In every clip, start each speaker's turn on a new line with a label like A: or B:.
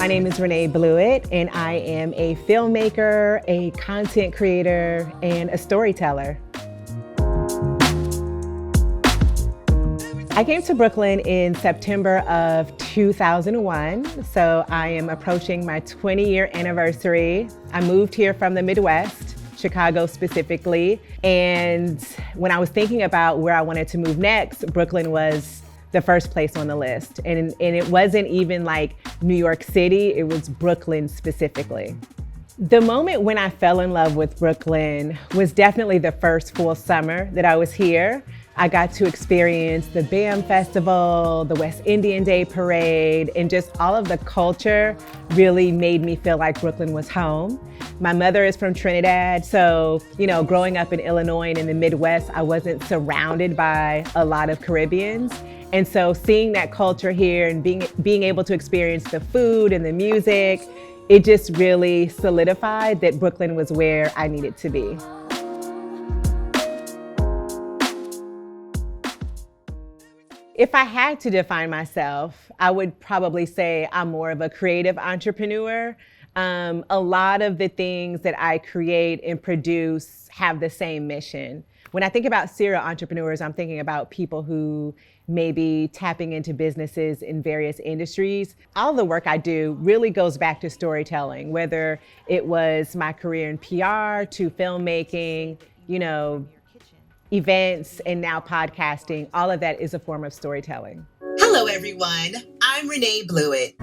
A: My name is Renae Bluitt, and I am a filmmaker, a content creator, and a storyteller. I came to Brooklyn in September of 2001, so I am approaching my 20-year anniversary. I moved here from the Midwest, Chicago specifically, and when I was thinking about where I wanted to move next, Brooklyn was the first place on the list. And it wasn't even like New York City, it was Brooklyn specifically. The moment when I fell in love with Brooklyn was definitely the first full summer that I was here. I got to experience the BAM Festival, the West Indian Day Parade, and just all of the culture really made me feel like Brooklyn was home. My mother is from Trinidad, so, growing up in Illinois and in the Midwest, I wasn't surrounded by a lot of Caribbeans. And so seeing that culture here and being able to experience the food and the music, it just really solidified that Brooklyn was where I needed to be. If I had to define myself, I would probably say I'm more of a creative entrepreneur. A lot of the things that I create and produce have the same mission. When I think about serial entrepreneurs, I'm thinking about people who may be tapping into businesses in various industries. All the work I do really goes back to storytelling, whether it was my career in PR to filmmaking, events, and now podcasting. All of that is a form of storytelling.
B: Hello, everyone. I'm Renae Bluitt.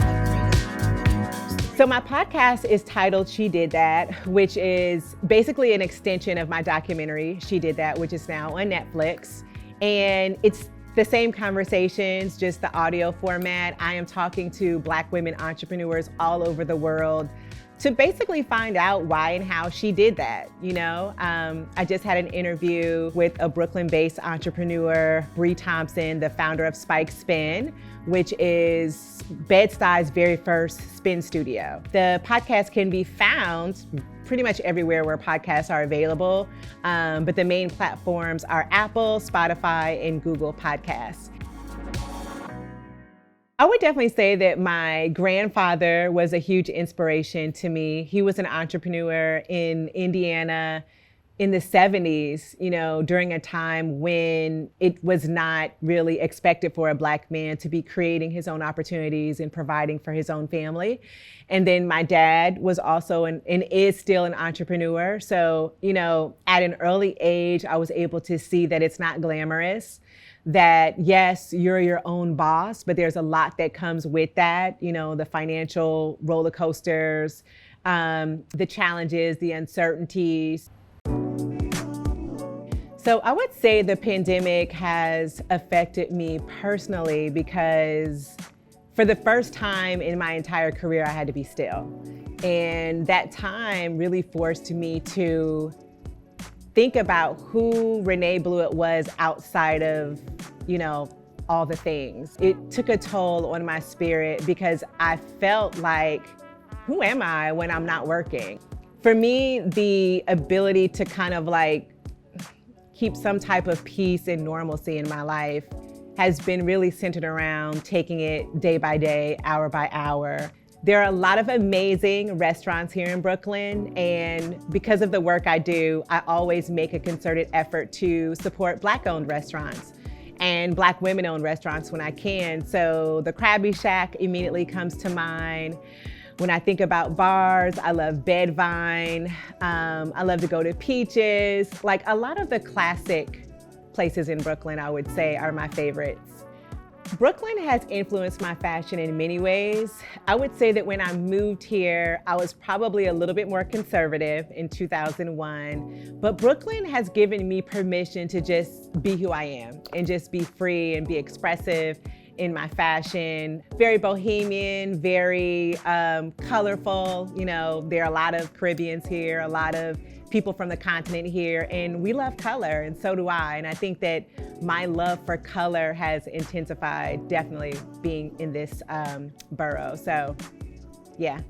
A: So my podcast is titled She Did That, which is basically an extension of my documentary, She Did That, which is now on Netflix. And it's the same conversations, just the audio format. I am talking to Black women entrepreneurs all over the world to basically find out why and how she did that. I just had an interview with a Brooklyn-based entrepreneur, Bree Thompson, the founder of Spike Spin, which is Bed-Stuy's very first spin studio. The podcast can be found pretty much everywhere where podcasts are available, but the main platforms are Apple, Spotify, and Google Podcasts. I would definitely say that my grandfather was a huge inspiration to me. He was an entrepreneur in Indiana in the 70s, during a time when it was not really expected for a Black man to be creating his own opportunities and providing for his own family. And then my dad was also and is still an entrepreneur. So, at an early age, I was able to see that it's not glamorous, that yes, you're your own boss, but there's a lot that comes with that, the financial roller coasters, the challenges, the uncertainties. So I would say the pandemic has affected me personally because for the first time in my entire career, I had to be still. And that time really forced me to think about who Renae Bluitt was outside of, all the things. It took a toll on my spirit because I felt like, who am I when I'm not working? For me, the ability to kind of keep some type of peace and normalcy in my life has been really centered around taking it day by day, hour by hour. There are a lot of amazing restaurants here in Brooklyn, and because of the work I do, I always make a concerted effort to support Black-owned restaurants and Black women-owned restaurants when I can. So the Krabby Shack immediately comes to mind. When I think about bars, I love Bedvine. I love to go to Peaches. A lot of the classic places in Brooklyn, I would say, are my favorites. Brooklyn has influenced my fashion in many ways. I would say that when I moved here, I was probably a little bit more conservative in 2001, but Brooklyn has given me permission to just be who I am and just be free and be expressive in my fashion. Very bohemian, very colorful. There are a lot of Caribbeans here, a lot of people from the continent here, and we love color, and so do I. And I think that my love for color has intensified, definitely being in this borough. So, yeah.